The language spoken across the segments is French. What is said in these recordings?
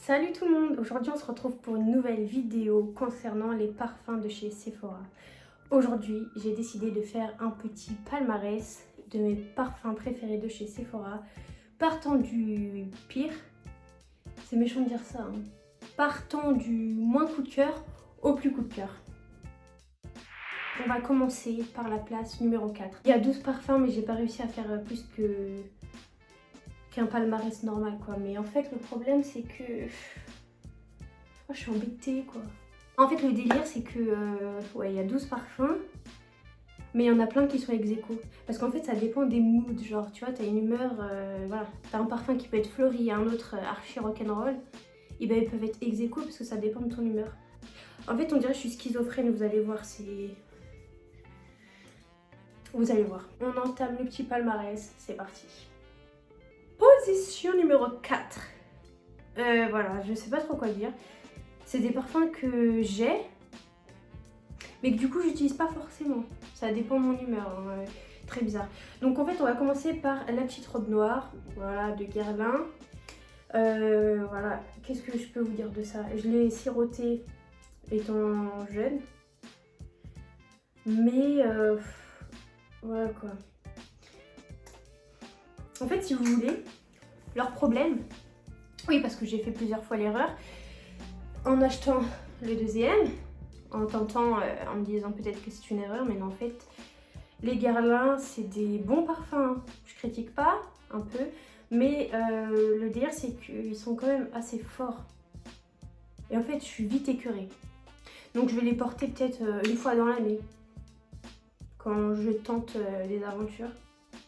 Salut tout le monde, aujourd'hui on se retrouve pour une nouvelle vidéo concernant les parfums de chez Sephora. Aujourd'hui j'ai décidé de faire un petit palmarès de mes parfums préférés de chez Sephora, partant du pire, c'est méchant de dire ça, hein. Partant du moins coup de cœur au plus coup de cœur. On va commencer par la place numéro 4. Il y a 12 parfums mais j'ai pas réussi à faire plus qu'un palmarès normal quoi. Mais en fait le problème c'est que je suis embêtée quoi. En fait le délire c'est que ouais il y a 12 parfums mais il y en a plein qui sont ex aequo. Parce qu'en fait ça dépend des moods, genre tu vois t'as une humeur, voilà, t'as un parfum qui peut être fleuri et un autre archi rock'n'roll, et ben ils peuvent être ex aequo parce que ça dépend de ton humeur. En fait on dirait que je suis schizophrène, vous allez voir, vous allez voir. On entame le petit palmarès, c'est parti. Position numéro 4. Voilà, je sais pas trop quoi dire. C'est des parfums que j'ai, mais que du coup j'utilise pas forcément. Ça dépend de mon humeur, hein. Très bizarre. Donc en fait on va commencer par la petite robe noire, voilà, de Guerlain. Voilà, qu'est-ce que je peux vous dire de ça? Je l'ai siroté étant jeune. Mais voilà quoi. En fait si vous voulez, leur problème, oui parce que j'ai fait plusieurs fois l'erreur, en achetant le deuxième, en tentant, en me disant peut-être que c'est une erreur, mais non en fait, les Guerlain c'est des bons parfums, hein. Je critique pas, un peu, mais le délire c'est qu'ils sont quand même assez forts. Et en fait je suis vite écœurée. Donc je vais les porter peut-être une fois dans l'année, quand je tente des aventures.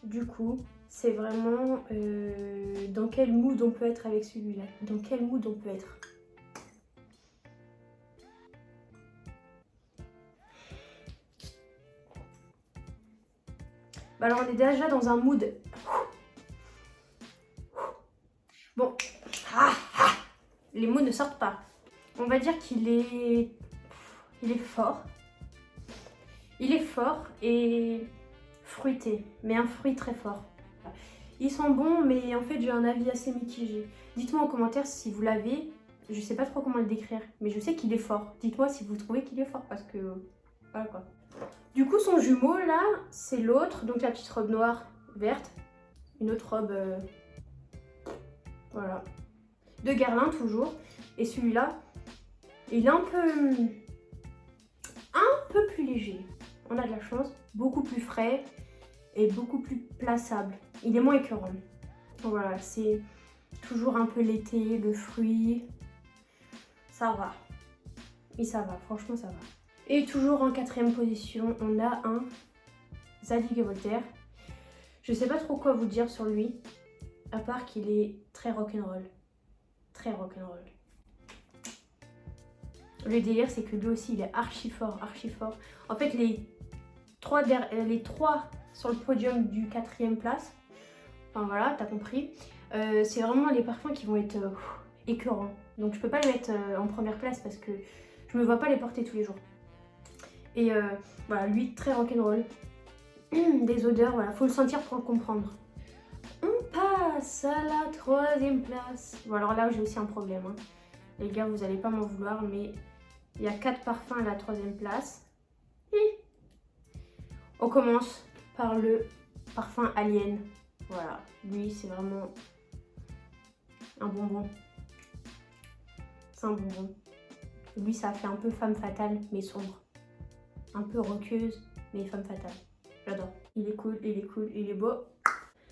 Du coup, c'est vraiment dans quel mood on peut être avec celui-là. Dans quel mood on peut être. Bah alors on est déjà dans un mood. Bon, les mots ne sortent pas. On va dire qu'il est... Il est fort. Il est fort et fruité, mais un fruit très fort. Ils sont bons, mais en fait j'ai un avis assez mitigé. Dites-moi en commentaire si vous l'avez. Je sais pas trop comment le décrire, mais je sais qu'il est fort. Dites-moi si vous trouvez qu'il est fort, parce que... Voilà quoi. Du coup son jumeau là, c'est l'autre, donc la petite robe noire verte. Une autre robe... Voilà. De Guerlain toujours. Et celui-là, il est un peu plus léger. On a de la chance. Beaucoup plus frais et beaucoup plus plaçable. Il est moins écœurant. Voilà, c'est toujours un peu l'été, le fruit. Ça va. Et ça va, franchement ça va. Et toujours en 4e position, on a un Zadig et Voltaire. Je sais pas trop quoi vous dire sur lui, à part qu'il est très rock'n'roll. Très rock'n'roll. Le délire, c'est que lui aussi, il est archi fort, archi fort. En fait, les trois sur le podium du 4e place, enfin voilà, t'as compris, c'est vraiment les parfums qui vont être écœurants. Donc je peux pas les mettre en première place parce que je me vois pas les porter tous les jours. Et voilà, lui, très rock'n'roll. Des odeurs, voilà, faut le sentir pour le comprendre. On passe à la 3e place. Bon alors là, j'ai aussi un problème, hein. Les gars, vous allez pas m'en vouloir, mais il y a 4 parfums à la 3e place. Et on commence par le parfum Alien. Voilà, lui c'est vraiment un bonbon. C'est un bonbon. Lui ça fait un peu femme fatale mais sombre. Un peu roqueuse mais femme fatale. J'adore. Il est cool, il est cool, il est beau.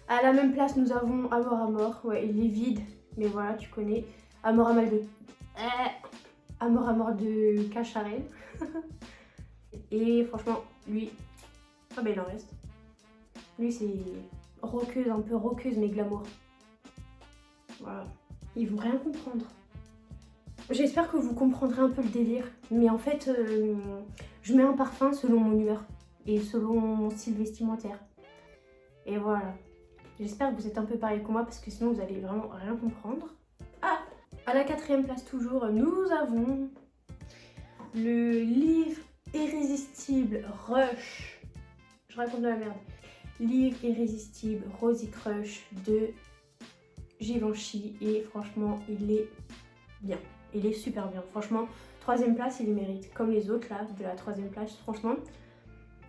À la même place nous avons Amor Amor. Ouais, il est vide mais voilà, tu connais. Amor Amor de... Amor Amor de Cacharel. Et franchement, lui... Ah ben il en reste. Lui c'est roqueuse, un peu roqueuse mais glamour. Voilà. Ils vont rien comprendre. J'espère que vous comprendrez un peu le délire. Mais en fait, je mets un parfum selon mon humeur et selon mon style vestimentaire. Et voilà. J'espère que vous êtes un peu pareil que moi parce que sinon vous allez vraiment rien comprendre. Ah, à la 4e place toujours, nous avons le livre irrésistible Rush. Je raconte de la merde. Livre irrésistible Rosy Crush de Givenchy et franchement il est bien. Il est super bien. Franchement, 3e place, il le mérite. Comme les autres là, de la 3e place, franchement,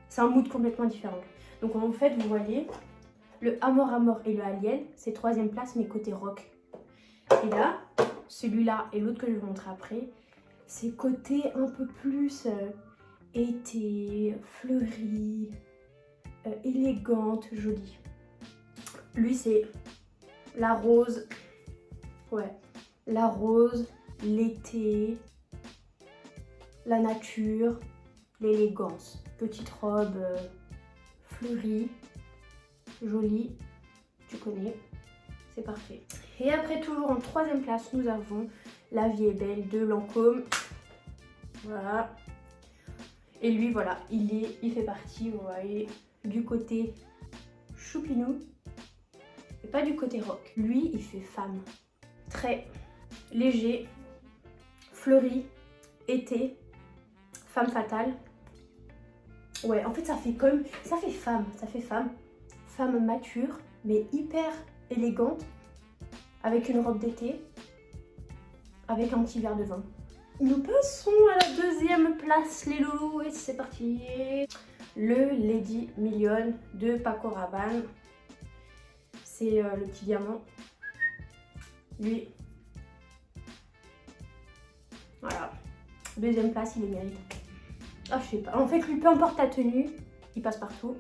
c'est un mood complètement différent. Donc en fait, vous voyez, le Amor Amor et le Alien, c'est 3e place, mais côté rock. Et là, celui-là et l'autre que je vais vous montrer après, c'est côté un peu plus été, fleuri, élégante, jolie. Lui, c'est la rose, ouais, la rose, l'été, la nature, l'élégance. Petite robe fleurie, jolie, tu connais, c'est parfait. Et après, toujours en 3e place, nous avons La vie est belle de Lancôme. Voilà. Et lui, voilà, il fait partie, vous voyez, du côté choupinou et pas du côté rock. Lui, il fait femme. Très léger, fleuri, été, femme fatale. Ouais, en fait, ça fait comme... ça fait femme. Femme mature, mais hyper élégante, avec une robe d'été, avec un petit verre de vin. Nous passons à la 2e place, les loulous, et c'est parti. Le Lady Million de Paco Rabanne. C'est le petit diamant. Lui. Voilà. 2e place, il les mérite. Ah, je sais pas. En fait, lui, peu importe ta tenue, il passe partout.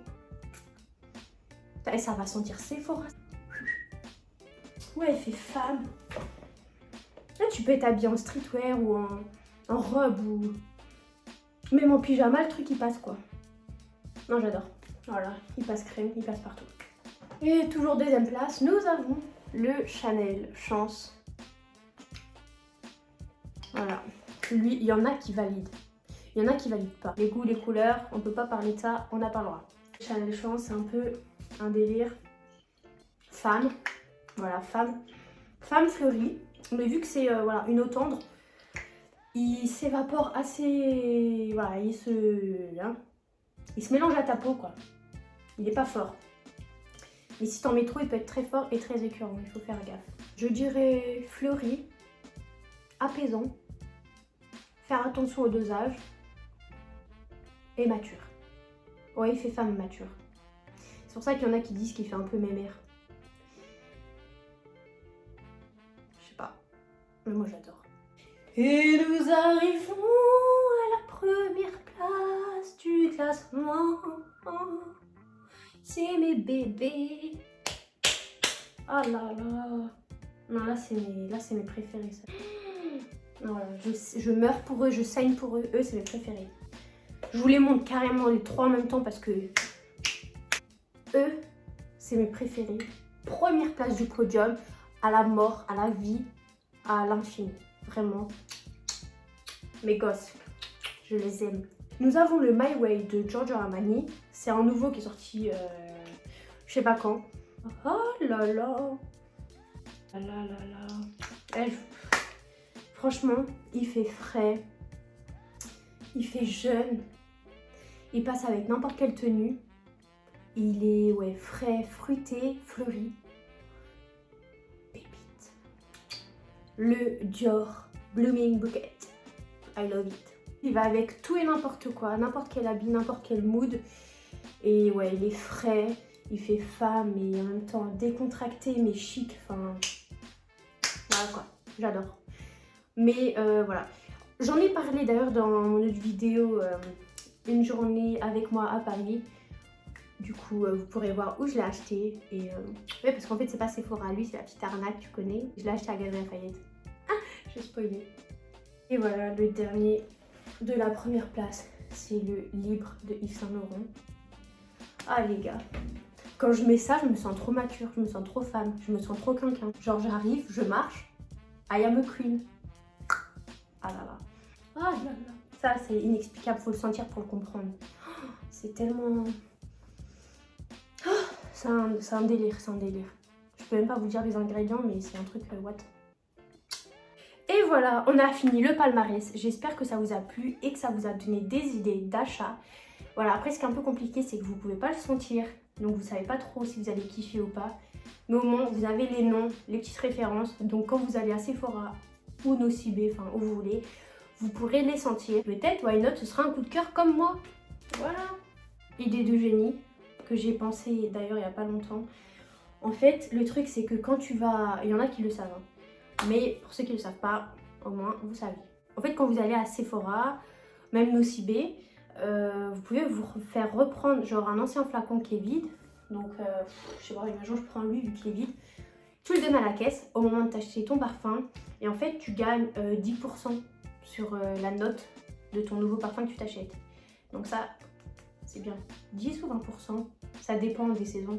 Et ça va sentir Sephora. Ouais, il fait femme. Là, tu peux être habillé en streetwear ou en robe ou même en pyjama, le truc il passe quoi. Non, j'adore. Voilà, il passe crème, il passe partout. Et toujours 2e place, nous avons le Chanel Chance. Voilà. Lui, il y en a qui valident. Il y en a qui valident pas. Les goûts, les couleurs, on peut pas parler de ça, on n'a pas le droit. Chanel Chance, c'est un peu un délire femme. Voilà, femme. Femme fleurie. Mais vu que c'est voilà, une eau tendre, il s'évapore assez... Voilà, il se mélange à ta peau, quoi. Il est pas fort. Mais si t'en mets trop, il peut être très fort et très écœurant. Il faut faire gaffe. Je dirais fleuri, apaisant, faire attention au dosage et mature. Ouais, il fait femme mature. C'est pour ça qu'il y en a qui disent qu'il fait un peu mémère. Je sais pas. Mais moi, j'adore. Et nous arrivons à la 1re place du classement. C'est mes bébés. Oh là là. Non, là, c'est mes préférés. Ça. Voilà, je meurs pour eux, je saigne pour eux. Eux, c'est mes préférés. Je vous les montre carrément les 3 en même temps parce que eux, c'est mes préférés. 1re place du podium, à la mort, à la vie, à l'infini. Vraiment. Mes gosses, je les aime. Nous avons le My Way de Giorgio Armani. C'est un nouveau qui est sorti, je sais pas quand. Oh là là. Ah là là là. Franchement, il fait frais. Il fait jeune. Il passe avec n'importe quelle tenue. Il est ouais, frais, fruité, fleuri. Pépite. Le Dior Blooming Bouquet. I love it. Il va avec tout et n'importe quoi, n'importe quel habit, n'importe quel mood. Et ouais, il est frais, il fait femme et en même temps décontracté mais chic. Enfin, voilà quoi, j'adore. Mais voilà, j'en ai parlé d'ailleurs dans mon autre vidéo, une journée avec moi à Paris. Du coup, vous pourrez voir où je l'ai acheté. Et ouais, parce qu'en fait, c'est pas Sephora, lui, c'est la petite arnaque, tu connais. Je l'ai acheté à Galeries Lafayette. Ah, j'ai spoilé. Et voilà, le dernier de la 1re place, c'est le Libre de Yves Saint Laurent. Ah les gars, quand je mets ça, je me sens trop mature, je me sens trop femme, je me sens trop quinquin. Genre j'arrive, je marche, I am a queen. Ah là là. Ah là là. Ça c'est inexplicable, faut le sentir pour le comprendre. C'est tellement... C'est un délire, c'est un délire. Je peux même pas vous dire les ingrédients, mais c'est un truc what. Et voilà, on a fini le palmarès. J'espère que ça vous a plu et que ça vous a donné des idées d'achat. Voilà, après ce qui est un peu compliqué, c'est que vous pouvez pas le sentir. Donc vous savez pas trop si vous allez kiffer ou pas. Mais au moins, vous avez les noms, les petites références. Donc quand vous allez à Sephora, ou Nocibé, enfin où vous voulez, vous pourrez les sentir. Peut-être, why not, ce sera un coup de cœur comme moi. Voilà. Idée de génie que j'ai pensé d'ailleurs il n'y a pas longtemps. En fait, le truc c'est que quand tu vas... Il y en a qui le savent, hein. Mais pour ceux qui ne le savent pas, au moins vous savez. En fait, quand vous allez à Sephora, même Nocibé, vous pouvez vous faire reprendre genre un ancien flacon qui est vide. Donc, je sais pas, imagine je prends lui vu qu'il est vide. Tu le donnes à la caisse au moment de t'acheter ton parfum. Et en fait, tu gagnes 10% sur la note de ton nouveau parfum que tu t'achètes. Donc ça, c'est bien. 10 ou 20%, ça dépend des saisons.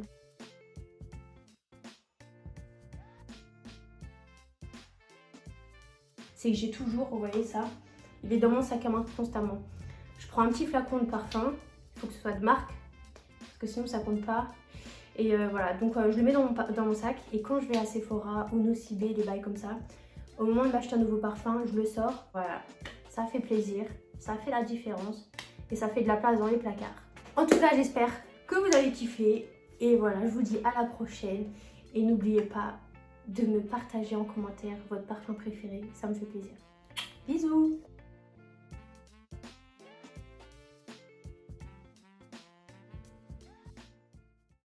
C'est que j'ai toujours, vous voyez ça, il est dans mon sac à main constamment. Je prends un petit flacon de parfum, il faut que ce soit de marque, parce que sinon ça compte pas. Et voilà, donc je le mets dans mon sac et quand je vais à Sephora ou Nocibé, des bails comme ça, au moment de m'acheter un nouveau parfum, je le sors. Voilà, ça fait plaisir, ça fait la différence et ça fait de la place dans les placards. En tout cas, j'espère que vous avez kiffé et voilà, je vous dis à la prochaine et n'oubliez pas de me partager en commentaire votre parfum préféré, ça me fait plaisir. Bisous!